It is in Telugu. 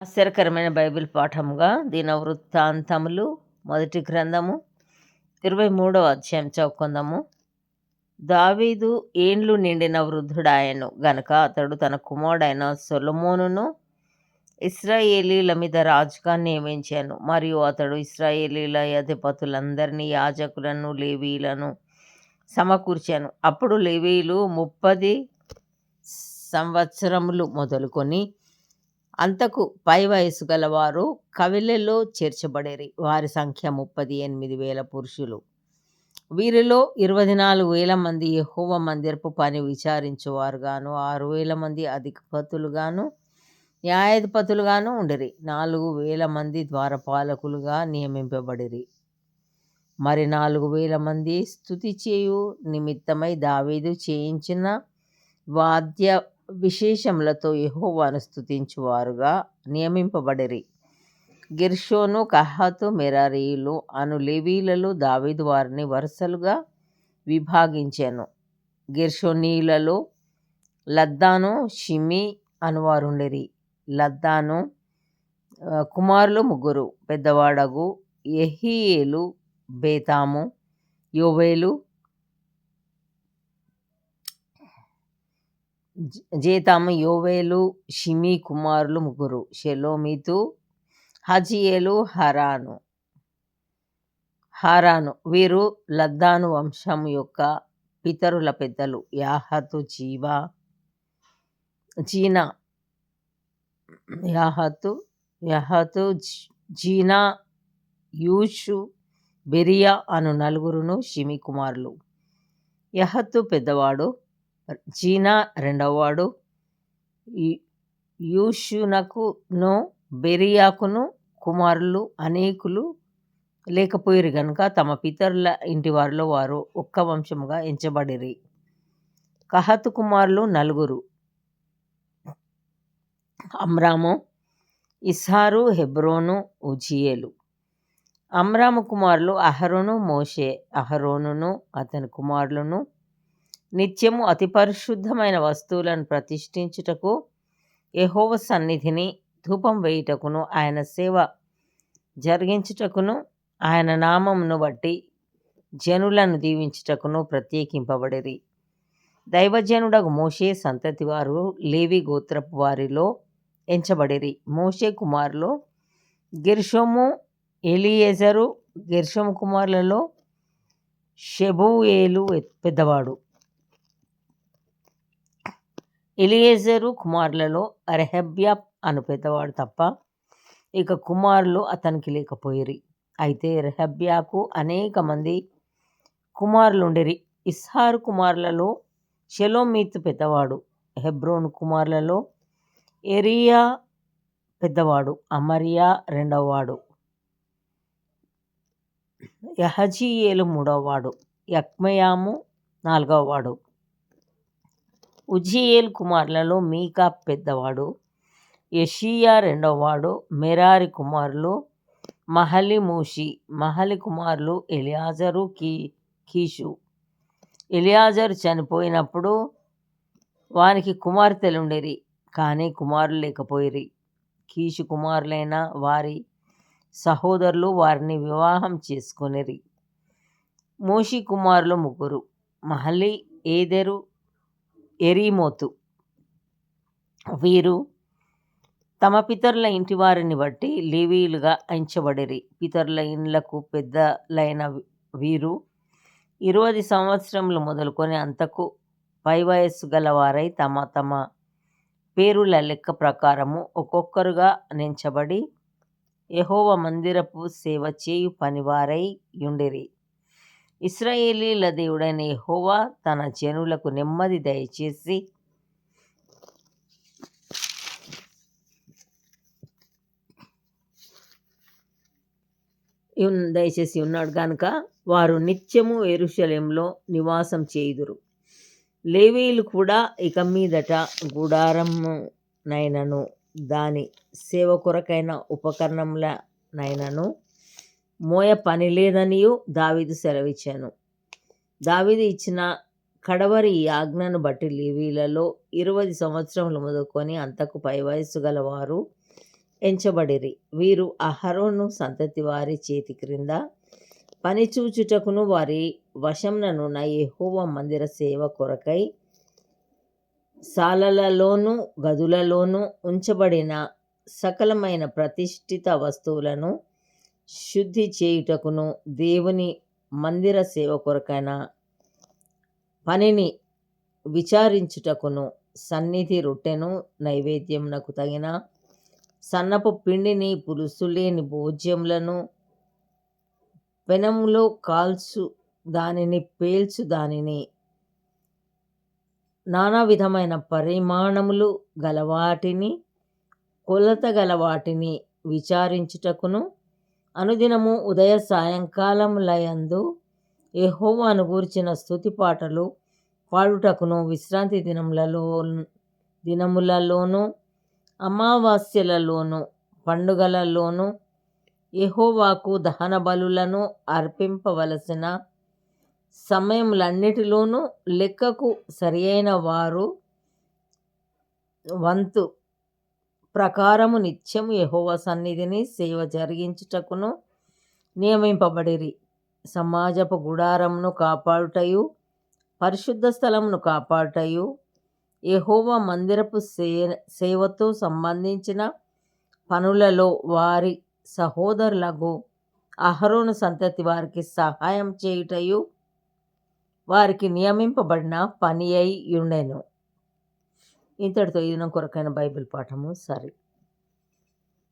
ఆశ్చర్యకరమైన బైబిల్ పాఠముగా దినవృత్తాంతములు మొదటి గ్రంథము 23వ అధ్యాయం చదువుకుందాము. దావీదు ఏండ్లు నిండిన వృద్ధుడాయను గనక అతడు తన కుమారుడైన సొలొమోనును ఇశ్రాయేలీల మీద రాజుగా నియమించాను. మరియు అతడు ఇశ్రాయేలీల అధిపతులందరినీ, యాజకులను, లేవీయులను సమకూర్చాను. అప్పుడు లేవీయులు 30 సంవత్సరములు మొదలుకొని అంతకు పై వయసు గలవారు కవిలలో చేర్చబడేరి. వారి సంఖ్య 38,000 పురుషులు. వీరిలో 24,000 మంది యెహోవా మందిరపు పని విచారించువారుగాను, 6,000 మంది అధిపతులుగాను, న్యాయాధిపతులుగాను ఉండిరి. 4,000 మంది ద్వారపాలకులుగా నియమింపబడిరి. మరి 4,000 మంది స్తుతి చేయు నిమిత్తమై దావీదు చేయించిన వాద్య విశేషములతో యెహోవాను స్తుతించువారుగా నియమింపబడిరి. గెర్షోను, కహాతు, మెరారీయులు అను లేవీయులలో దావీదు వారిని వరుసలుగా విభాగించెను. గెర్షోనీయులలో లద్దాను, షిమీ అనువారుండిరి. లద్దాను కుమారులు 3. పెద్దవాడగు యెహీయేలు, బేతాము, యోవేలు, జేతాము, యోవేలు. షిమీ కుమారులు 3: షెలోమీతు, హజీయేలు, హారాను. వీరు లద్దాను వంశము యొక్క పితరుల పెద్దలు. యాహతు, జీనా, యూషు, బెరియా అను 4 షిమీ కుమారులు. యహతు పెద్దవాడు, జీనా రెండవవాడు. యూషునకును బెరియాకును కుమారులు అనేకులు లేకపోయిరు గనుక తమ పితరుల ఇంటివారిలో వారు ఒక్క వంశముగా ఎంచబడిరి. కహతు కుమారులు 4: అమ్రాము, ఇస్హారు, హెబ్రోను, ఉజ్జీయేలు. అమ్రాము కుమారులు అహరోను, మోషే. అహరోనును అతని కుమారులను నిత్యము అతి పరిశుద్ధమైన వస్తువులను ప్రతిష్ఠించుటకు, యెహోవా సన్నిధిని ధూపం వేయుటకును, ఆయన సేవ జరిగించుటకును, ఆయన నామమును బట్టి జనులను దీవించుటకును ప్రత్యేకింపబడిరి. దైవజనుడగు మోషే సంతతి వారు లేవి గోత్రపు వారిలో ఎంచబడిరి. మోషే కుమారులు గెర్షోము, ఎలీయెజరు. గెర్షోము కుమారులలో షెబూయేలు పెద్దవాడు. ఎలీయెజరు కుమారులలో రెహబ్యా అను పెద్దవాడు తప్ప ఇక కుమారులు అతనికి లేకపోయిరి. అయితే రెహబ్యాకు అనేక మంది కుమారులుండిరి. ఇస్హారు కుమారులలో షెలోమీతు పెద్దవాడు. హెబ్రోను కుమారులలో ఎరియా పెద్దవాడు, అమర్యా రెండవవాడు, యహజీయేలు 3వవాడు, యక్మెయాము 4వవాడు. ఉజ్జీయేలు కుమారులలో మీకా పెద్దవాడు, యెషీయా రెండవవాడు. మెరారి కుమారులు మహలి, మూషి. మహలి కుమారులు ఎలియాజరు, కీషు. ఎలియాజరు చనిపోయినప్పుడు వానికి కుమార్తెలుండిరి, కానీ కుమారులు లేకపోయిరి. కీషు కుమారులైన వారి సహోదరులు వారిని వివాహం చేసుకొనిరి. మూషి కుమారులు 3: మహలి, ఏదెరు, ఎరీమోతు. వీరు తమ పితరుల ఇంటి వారిని బట్టి లేవీయులుగా ఎంచబడిరి. పితరుల ఇండ్లకు పెద్దలైన వీరు 20 సంవత్సరములు మొదలుకొని అంతకు పై వయస్సు గలవారై తమ తమ పేరుల లెక్క ప్రకారము ఒక్కొక్కరుగా నెంచబడి యెహోవా మందిరపు సేవ చేయు పనివారై యుండిరి. ఇశ్రాయేలీల దేవుడైన యెహోవా తన జనులకు నెమ్మది దయచేసి ఉన్నాడు గనుక వారు నిత్యము యెరూషలేములో నివాసం చేయుదురు. లేవీయులు కూడా ఇక మీదట గుడారమునైనను దాని సేవ కొరకైన ఉపకరణములనైనను మోయ పని లేదనియు దావీదు సెలవిచ్చాను. దావీదు ఇచ్చిన కడవరి ఈ ఆజ్ఞను బట్టి లేవీయులలో 20 సంవత్సరములు మొదలుకొని అంతకు పై వయస్సు గలవారు ఎంచబడిరి. వీరు అహరోను సంతతి వారి చేతి క్రింద పని చూచుటకును వారి వశంననున్న యెహోవా మందిర సేవ కొరకై సాలలలోను గదులలోను ఉంచబడిన సకలమైన ప్రతిష్ఠిత వస్తువులను శుద్ధి చేయుటకును దేవుని మందిర సేవ కొరకైన పనిని విచారించుటకును సన్నిధి రొట్టెను నైవేద్యమునకు తగిన సన్నపు పిండిని పులుసులేని భోజ్యములను పెనములో కాల్చు దానిని పేల్చు దానిని నానా విధమైన పరిమాణములు గలవాటిని కొలత గలవాటిని విచారించుటకును అనుదినము ఉదయ సాయంకాలములయందు యెహోవాను గూర్చిన స్తుతి పాటలు పాడుటకును విశ్రాంతి దినములలోను అమావాస్యలలోను పండుగలలోను యెహోవాకు దహన బలులను అర్పింపవలసిన సమయములన్నిటిలోనూ లెక్కకు సరియైన వారు వంతు ప్రకారము నిత్యము యెహోవా సన్నిధిని సేవ జరిగించుటకును నియమింపబడిరి. సమాజపు గుడారమును కాపాడుటయు పరిశుద్ధ స్థలమును కాపాడుటయు యెహోవా మందిరపు సేవతో సంబంధించిన పనులలో వారి సహోదరులకు అహరోను సంతతి వారికి సహాయం చేయుటయు వారికి నియమింపబడిన పని అయి ఉండెను. ఇంతటితో ఇది నా కొరకైన బైబిల్ పాఠము. సరే.